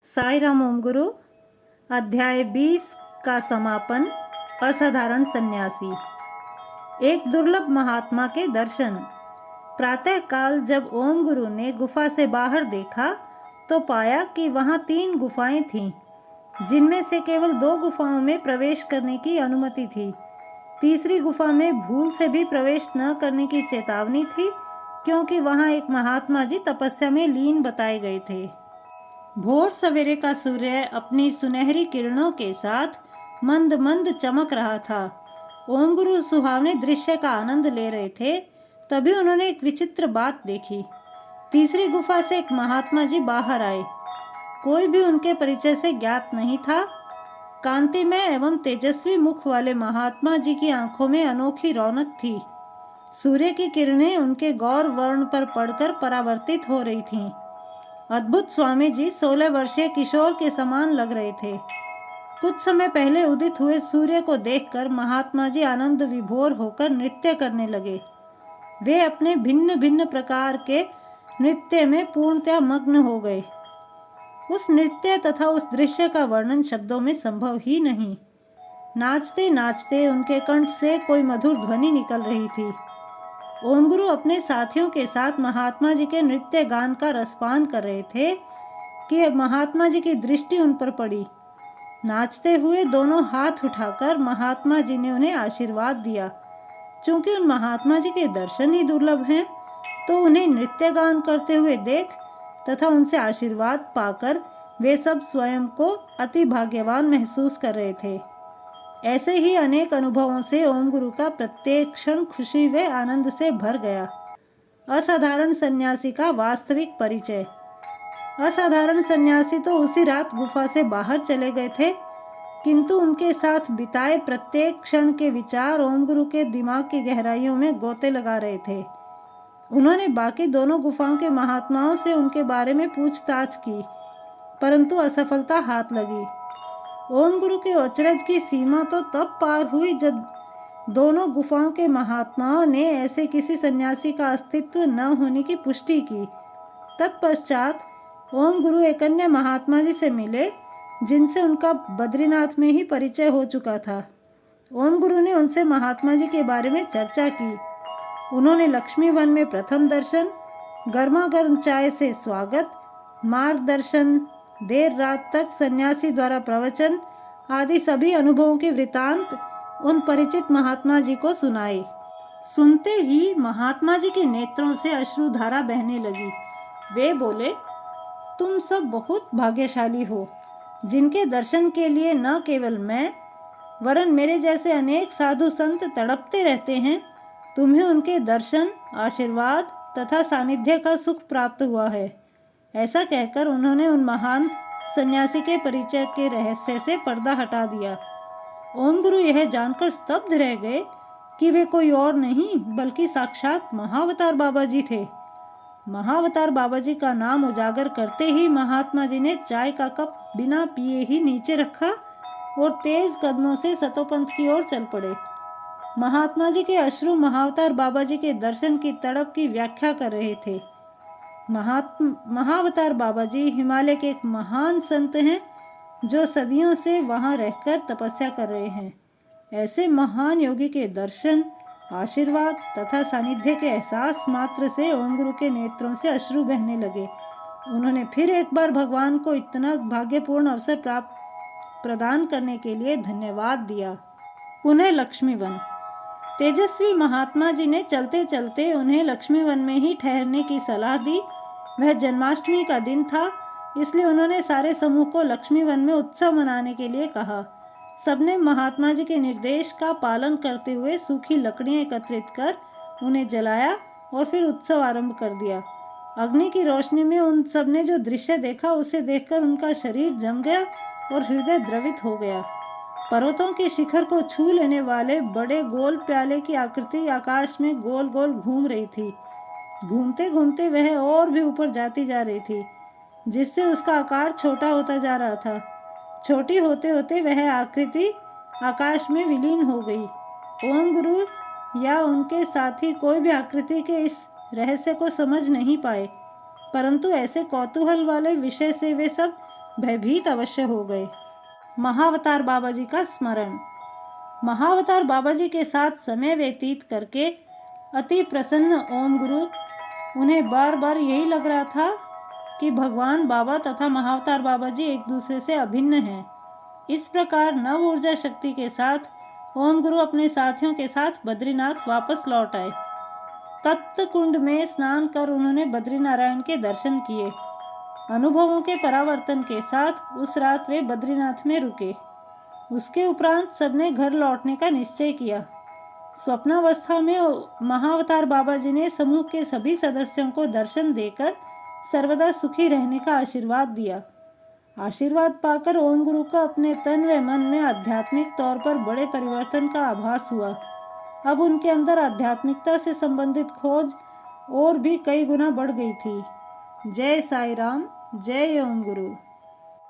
साई राम ओम गुरु। अध्याय 20 का समापन। असाधारण सन्यासी। एक दुर्लभ महात्मा के दर्शन। प्रातः काल जब ओम गुरु ने गुफा से बाहर देखा तो पाया कि वहां 3 गुफाएं थीं, जिनमें से केवल 2 गुफाओं में प्रवेश करने की अनुमति थी। तीसरी गुफा में भूल से भी प्रवेश न करने की चेतावनी थी, क्योंकि वहां एक महात्मा जी तपस्या में लीन बताए गए थे। भोर सवेरे का सूर्य अपनी सुनहरी किरणों के साथ मंद मंद चमक रहा था। ओम गुरु सुहावने दृश्य का आनंद ले रहे थे, तभी उन्होंने एक विचित्र बात देखी। तीसरी गुफा से एक महात्मा जी बाहर आए। कोई भी उनके परिचय से ज्ञात नहीं था। कांतिमय एवं तेजस्वी मुख वाले महात्मा जी की आंखों में अनोखी रौनक थी। सूर्य की किरणें उनके गौर वर्ण पर पड़कर परावर्तित हो रही थीं। अद्भुत स्वामी जी 16 वर्षीय किशोर के समान लग रहे थे। कुछ समय पहले उदित हुए सूर्य को देखकर महात्मा जी आनंद विभोर होकर नृत्य करने लगे। वे अपने भिन्न भिन्न प्रकार के नृत्य में पूर्णतः मग्न हो गए। उस नृत्य तथा उस दृश्य का वर्णन शब्दों में संभव ही नहीं। नाचते नाचते उनके कंठ से कोई मधुर ध्वनि निकल रही थी। ओम गुरु अपने साथियों के साथ महात्मा जी के नृत्य गान का रसपान कर रहे थे कि महात्मा जी की दृष्टि उन पर पड़ी। नाचते हुए दोनों हाथ उठाकर महात्मा जी ने उन्हें आशीर्वाद दिया। चूंकि उन महात्मा जी के दर्शन ही दुर्लभ हैं, तो उन्हें नृत्य गान करते हुए देख तथा उनसे आशीर्वाद पाकर वे सब स्वयं को अति भाग्यवान महसूस कर रहे थे। ऐसे ही अनेक अनुभवों से ओम गुरु का प्रत्येक क्षण खुशी व आनंद से भर गया। असाधारण सन्यासी का वास्तविक परिचय। असाधारण सन्यासी तो उसी रात गुफा से बाहर चले गए थे, किंतु उनके साथ बिताए प्रत्येक क्षण के विचार ओम गुरु के दिमाग की गहराइयों में गोते लगा रहे थे। उन्होंने बाकी दोनों गुफाओं के महात्माओं से उनके बारे में पूछताछ की, परंतु असफलता हाथ लगी। ओम गुरु के अचरज की सीमा तो तब पार हुई जब दोनों गुफाओं के महात्माओं ने ऐसे किसी सन्यासी का अस्तित्व न होने की पुष्टि की। तत्पश्चात ओम गुरु एक अन्य महात्मा जी से मिले, जिनसे उनका बद्रीनाथ में ही परिचय हो चुका था। ओम गुरु ने उनसे महात्मा जी के बारे में चर्चा की। उन्होंने लक्ष्मी वन में प्रथम दर्शन, गर्मा गर्म चाय से स्वागत, मार्गदर्शन, देर रात तक सन्यासी द्वारा प्रवचन आदि सभी अनुभवों के वृतांत उन परिचित महात्मा जी को सुनाए। सुनते ही महात्मा जी के नेत्रों से अश्रुधारा बहने लगी। वे बोले, तुम सब बहुत भाग्यशाली हो, जिनके दर्शन के लिए न केवल मैं वरन मेरे जैसे अनेक साधु संत तड़पते रहते हैं। तुम्हें उनके दर्शन, आशीर्वाद तथा सानिध्य का सुख प्राप्त हुआ है। ऐसा कहकर उन्होंने उन महान सन्यासी के परिचय के रहस्य से पर्दा हटा दिया। ओम गुरु यह जानकर स्तब्ध रह गए कि वे कोई और नहीं बल्कि साक्षात महाअवतार बाबा जी थे। महाअवतार बाबा जी का नाम उजागर करते ही महात्मा जी ने चाय का कप बिना पिए ही नीचे रखा और तेज कदमों से सतोपंथ की ओर चल पड़े। महात्मा जी के अश्रु महाअवतार बाबा जी के दर्शन की तड़प की व्याख्या कर रहे थे। महाअवतार बाबा जी हिमालय के एक महान संत हैं, जो सदियों से वहां रहकर तपस्या कर रहे हैं। ऐसे महान योगी के दर्शन, आशीर्वाद तथा सानिध्य के एहसास मात्र से ओम गुरु के नेत्रों से अश्रु बहने लगे। उन्होंने फिर एक बार भगवान को इतना भाग्यपूर्ण अवसर प्रदान करने के लिए धन्यवाद दिया। पुनः लक्ष्मीवन। तेजस्वी महात्मा जी ने चलते चलते उन्हें लक्ष्मीवन में ही ठहरने की सलाह दी। वह जन्माष्टमी का दिन था, इसलिए उन्होंने सारे समूह को लक्ष्मीवन में उत्सव मनाने के लिए कहा। सबने महात्मा जी के निर्देश का पालन करते हुए सूखी लकड़ियां एकत्रित कर उन्हें जलाया और फिर उत्सव आरंभ कर दिया। अग्नि की रोशनी में उन सबने जो दृश्य देखा, उसे देखकर उनका शरीर जम गया और हृदय द्रवित हो गया। पर्वतों के शिखर को छू लेने वाले बड़े गोल प्याले की आकृति आकाश में गोल गोल घूम रही थी। घूमते घूमते वह और भी ऊपर जाती जा रही थी, जिससे उसका आकार छोटा होता जा रहा था। छोटी होते होते वह आकृति आकाश में विलीन हो गई। ओम गुरु या उनके साथी कोई भी आकृति के इस रहस्य को समझ नहीं पाए, परंतु ऐसे कौतूहल वाले विषय से वे सब भयभीत अवश्य हो गए। महाअवतार बाबा जी का स्मरण। महाअवतार बाबा जी के साथ समय व्यतीत करके अति प्रसन्न ओम गुरु उन्हें बार बार यही लग रहा था कि भगवान बाबा तथा महाअवतार बाबा जी एक दूसरे से अभिन्न हैं। इस प्रकार नव ऊर्जा शक्ति के साथ ओम गुरु अपने साथियों के साथ बद्रीनाथ वापस लौट आए। तप्त कुंड में स्नान कर उन्होंने बद्रीनारायण के दर्शन किए। अनुभवों के परावर्तन के साथ उस रात वे बद्रीनाथ में रुके। उसके उपरांत सबने घर लौटने का निश्चय किया। स्वप्नावस्था में महाअवतार बाबा जी ने समूह के सभी सदस्यों को दर्शन देकर सर्वदा सुखी रहने का आशीर्वाद दिया। आशीर्वाद पाकर ओम गुरु को अपने तन व मन में आध्यात्मिक तौर पर बड़े परिवर्तन का आभास हुआ। अब उनके अंदर आध्यात्मिकता से संबंधित खोज और भी कई गुना बढ़ गई थी। जय साई राम, जय ओम गुरु।